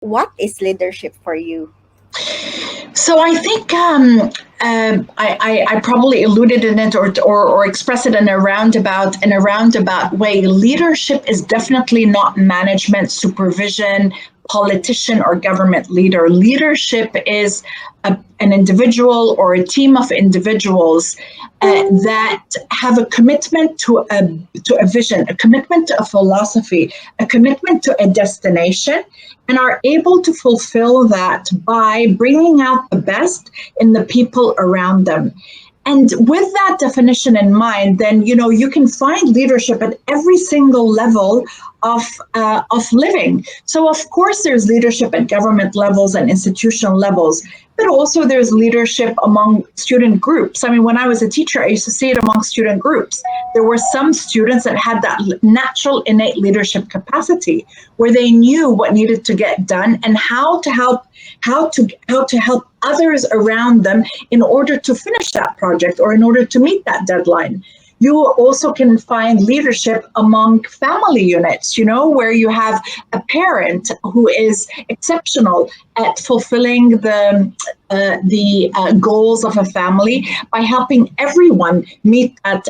What is leadership for you? So I think I probably alluded in it or expressed it in a roundabout way. Leadership is definitely not management, supervision, politician, or government leader. Leadership is an individual or a team of individuals that have a commitment to a vision, a commitment to a philosophy, a commitment to a destination, and are able to fulfill that by bringing out the best in the people around them. And with that definition in mind, then you can find leadership at every single level of living. So of course there's leadership at government levels and institutional levels, but also there's leadership among student groups. I mean, when I was a teacher, I used to see it among student groups. There were some students that had that natural innate leadership capacity where they knew what needed to get done and how to help others around them in order to finish that project or in order to meet that deadline. You also can find leadership among family units, where you have a parent who is exceptional at fulfilling the goals of a family by helping everyone meet that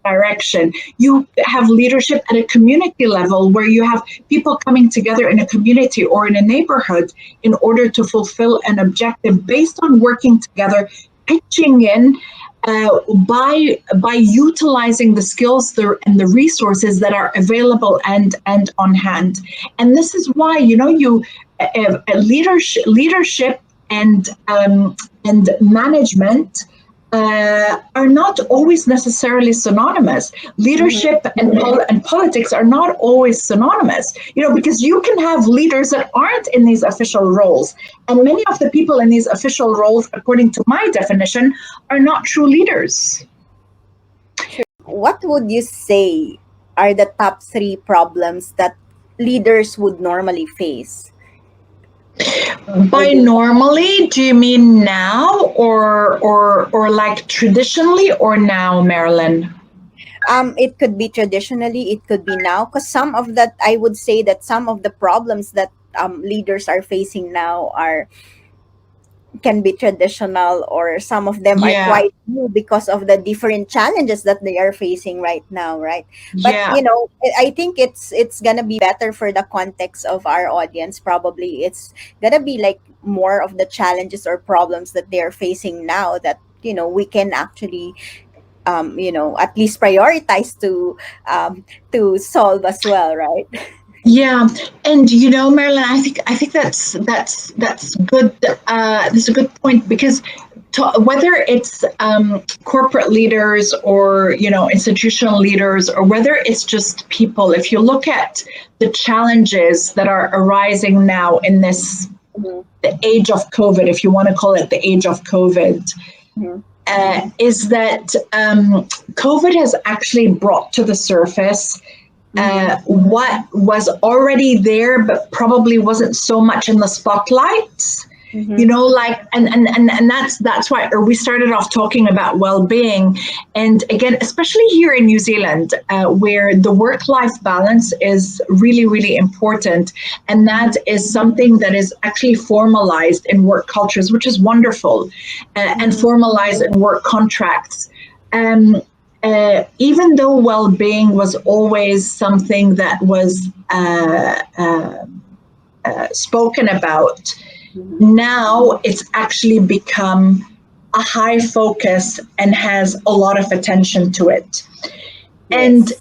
direction. You have leadership at a community level where you have people coming together in a community or in a neighborhood in order to fulfill an objective based on working together, pitching in, by utilizing the skills and the resources that are available and on hand. And this is why leadership and management are not always necessarily synonymous. Leadership and politics are not always synonymous, because you can have leaders that aren't in these official roles. And many of the people in these official roles, according to my definition, are not true leaders. What would you say are the top three problems that leaders would normally face? By normally, do you mean now or like traditionally or now, Marilyn? It could be traditionally, it could be now, because some of that, I would say that some of the problems that leaders are facing now can be traditional, or some of them are Yeah, quite new because of the different challenges that they are facing right now, right? But yeah. I think it's gonna be better for the context of our audience. Probably it's gonna be like more of the challenges or problems that they are facing now that we can actually at least prioritize to solve as well, right? Yeah, and Marilyn, I think that's good. That's a good point because whether it's corporate leaders or institutional leaders or whether it's just people, if you look at the challenges that are arising now in this the age of COVID, if you want to call it the age of COVID. Is that COVID has actually brought to the surface what was already there, but probably wasn't so much in the spotlight. And that's why we started off talking about well-being. And again, especially here in New Zealand, where the work-life balance is really, really important. And that is something that is actually formalized in work cultures, which is wonderful, and formalized in work contracts. Even though well-being was always something that was spoken about, now it's actually become a high focus and has a lot of attention to it. And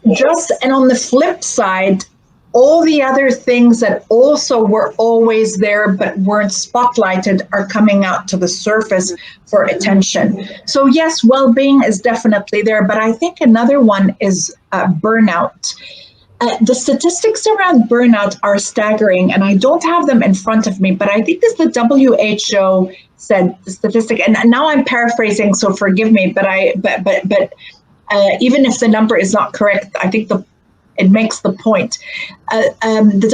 on the flip side, all the other things that also were always there but weren't spotlighted are coming out to the surface for attention. So yes, well-being is definitely there, but I think another one is burnout. The statistics around burnout are staggering, and I don't have them in front of me, but I think as the WHO said, the statistic, and now I'm paraphrasing, so forgive me, but even if the number is not correct, I think it makes the point. The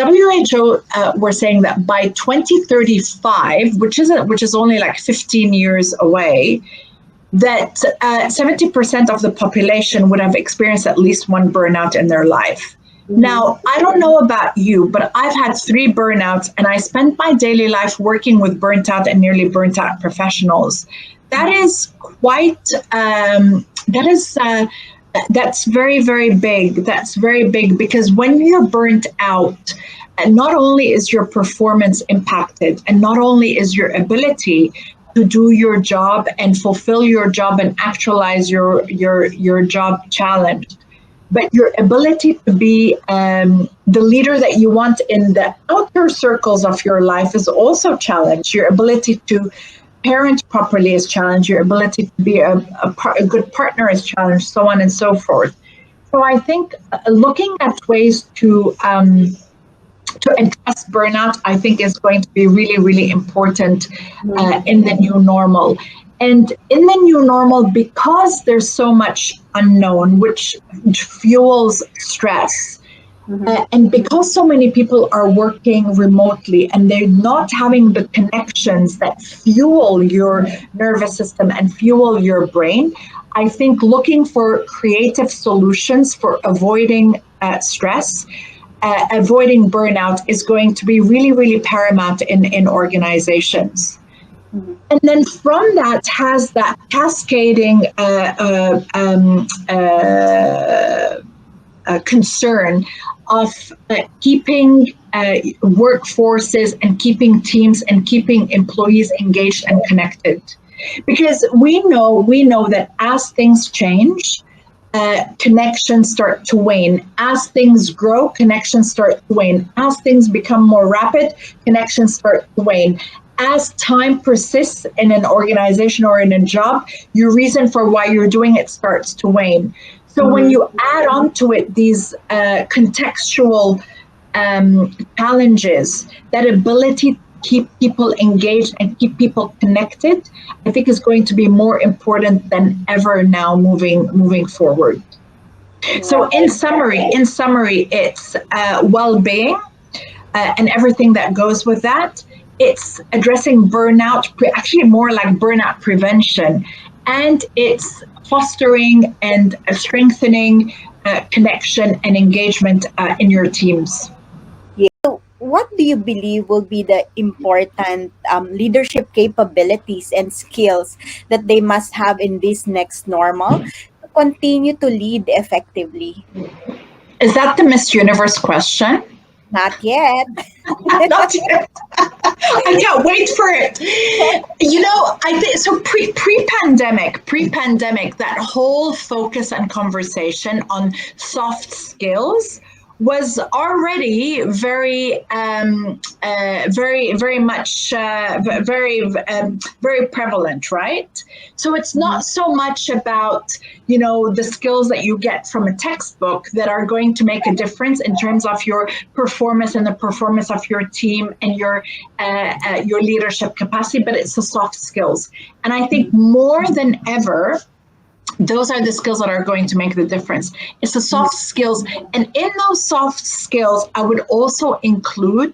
WHO were saying that by 2035, which is only like 15 years away, that 70% of the population would have experienced at least one burnout in their life. Now, I don't know about you, but I've had three burnouts and I spent my daily life working with burnt out and nearly burnt out professionals. That is quite, that is, that's very, very big. That's very big because when you're burnt out, and not only is your performance impacted, and not only is your ability to do your job and fulfill your job and actualize your job challenged, but your ability to be the leader that you want in the outer circles of your life is also challenged. Your ability to parent properly is challenged. Your ability to be a good partner is challenged, so on and so forth. So I think looking at ways to address burnout, I think is going to be really, really important in the new normal. And in the new normal, because there's so much unknown, which fuels stress, and because so many people are working remotely and they're not having the connections that fuel your nervous system and fuel your brain, I think looking for creative solutions for avoiding stress, avoiding burnout is going to be really, really paramount in organizations. And then from that has that cascading concern of keeping workforces and keeping teams and keeping employees engaged and connected. Because we know that as things change, connections start to wane. As things grow, connections start to wane. As things become more rapid, connections start to wane. As time persists in an organization or in a job, your reason for why you're doing it starts to wane. So when you add on to it these contextual challenges, that ability to keep people engaged and keep people connected, I think is going to be more important than ever now moving forward. So in summary, it's well-being and everything that goes with that. It's addressing burnout, actually more like burnout prevention, and it's fostering and strengthening connection and engagement in your teams. So, what do you believe will be the important leadership capabilities and skills that they must have in this next normal to continue to lead effectively? Is that the Miss Universe question? Not yet. Not yet. I can't wait for it. I think so. Pre-pandemic, that whole focus and conversation on soft skills was already very much very prevalent, right? So it's not so much about the skills that you get from a textbook that are going to make a difference in terms of your performance and the performance of your team and your leadership capacity, but it's the soft skills. And I think more than ever, those are the skills that are going to make the difference. It's the soft skills. And in those soft skills, I would also include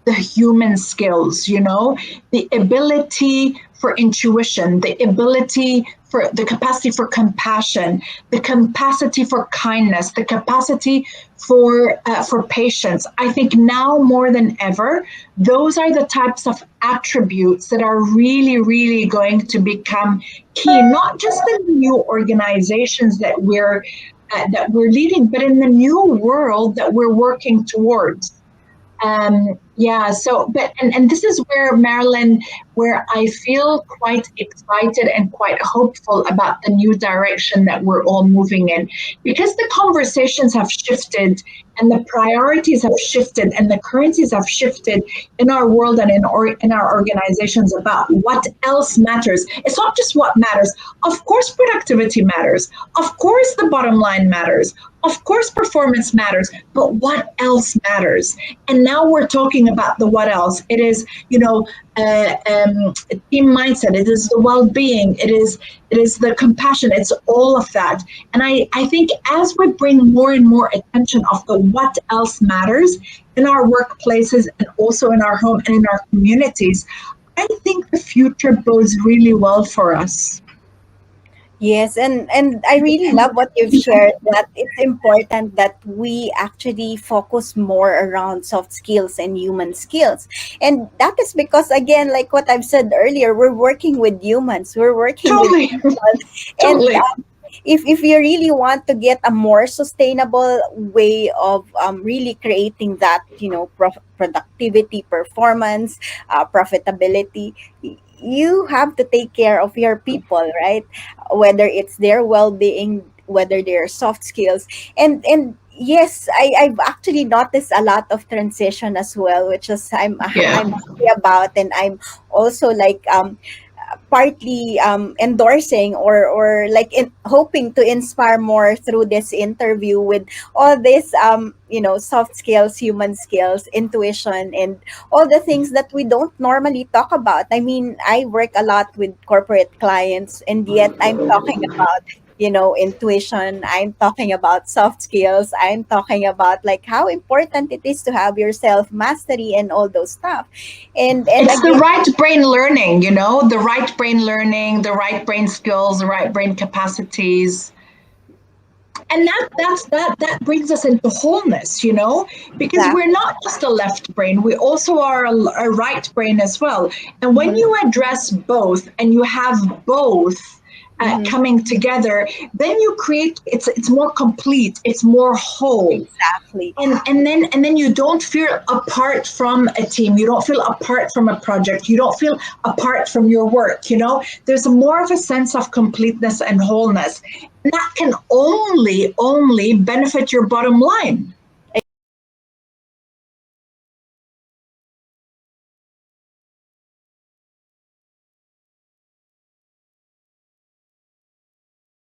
the human skills, the ability for intuition, the ability for the capacity for compassion, the capacity for kindness, the capacity for patience. I think now more than ever, those are the types of attributes that are really, really going to become key, not just in the new organizations that we're leading, but in the new world that we're working towards. And this is where, Marilyn, where I feel quite excited and quite hopeful about the new direction that we're all moving in, because the conversations have shifted and the priorities have shifted and the currencies have shifted in our world and in our organizations about what else matters. It's not just what matters. Of course, productivity matters. Of course, the bottom line matters. Of course, performance matters, but what else matters? And now we're talking about the what else. It is, team mindset. It is the well-being. It is the compassion. It's all of that. And I think as we bring more and more attention of the what else matters in our workplaces and also in our home and in our communities, I think the future bodes really well for us. Yes, and I really love what you've shared, that it's important that we actually focus more around soft skills and human skills. And that is because, again, like what I've said earlier, we're working with humans, we're working with Totally, people. And totally. if you really want to get a more sustainable way of really creating that, productivity, performance, profitability, you have to take care of your people, right? Whether it's their well-being, whether their soft skills. And yes, I've actually noticed a lot of transition as well, which is Yeah. I'm happy about. And I'm also like partly endorsing, or like hoping to inspire more through this interview with all this, soft skills, human skills, intuition, and all the things that we don't normally talk about. I mean, I work a lot with corporate clients, and yet I'm talking about, intuition, I'm talking about soft skills, I'm talking about like how important it is to have your self mastery and all those stuff. And It's the again, right brain learning, the right brain learning, the right brain skills, the right brain capacities. And that brings us into wholeness, because we're exactly. not just a left brain, we also are a right brain as well. And when Mhm. you address both and you have both Mhm. coming together, then you create, it's more complete, it's more whole. Exactly. And then you don't feel apart from a team, you don't feel apart from a project, you don't feel apart from your work. There's more of a sense of completeness and wholeness, and that can only benefit your bottom line.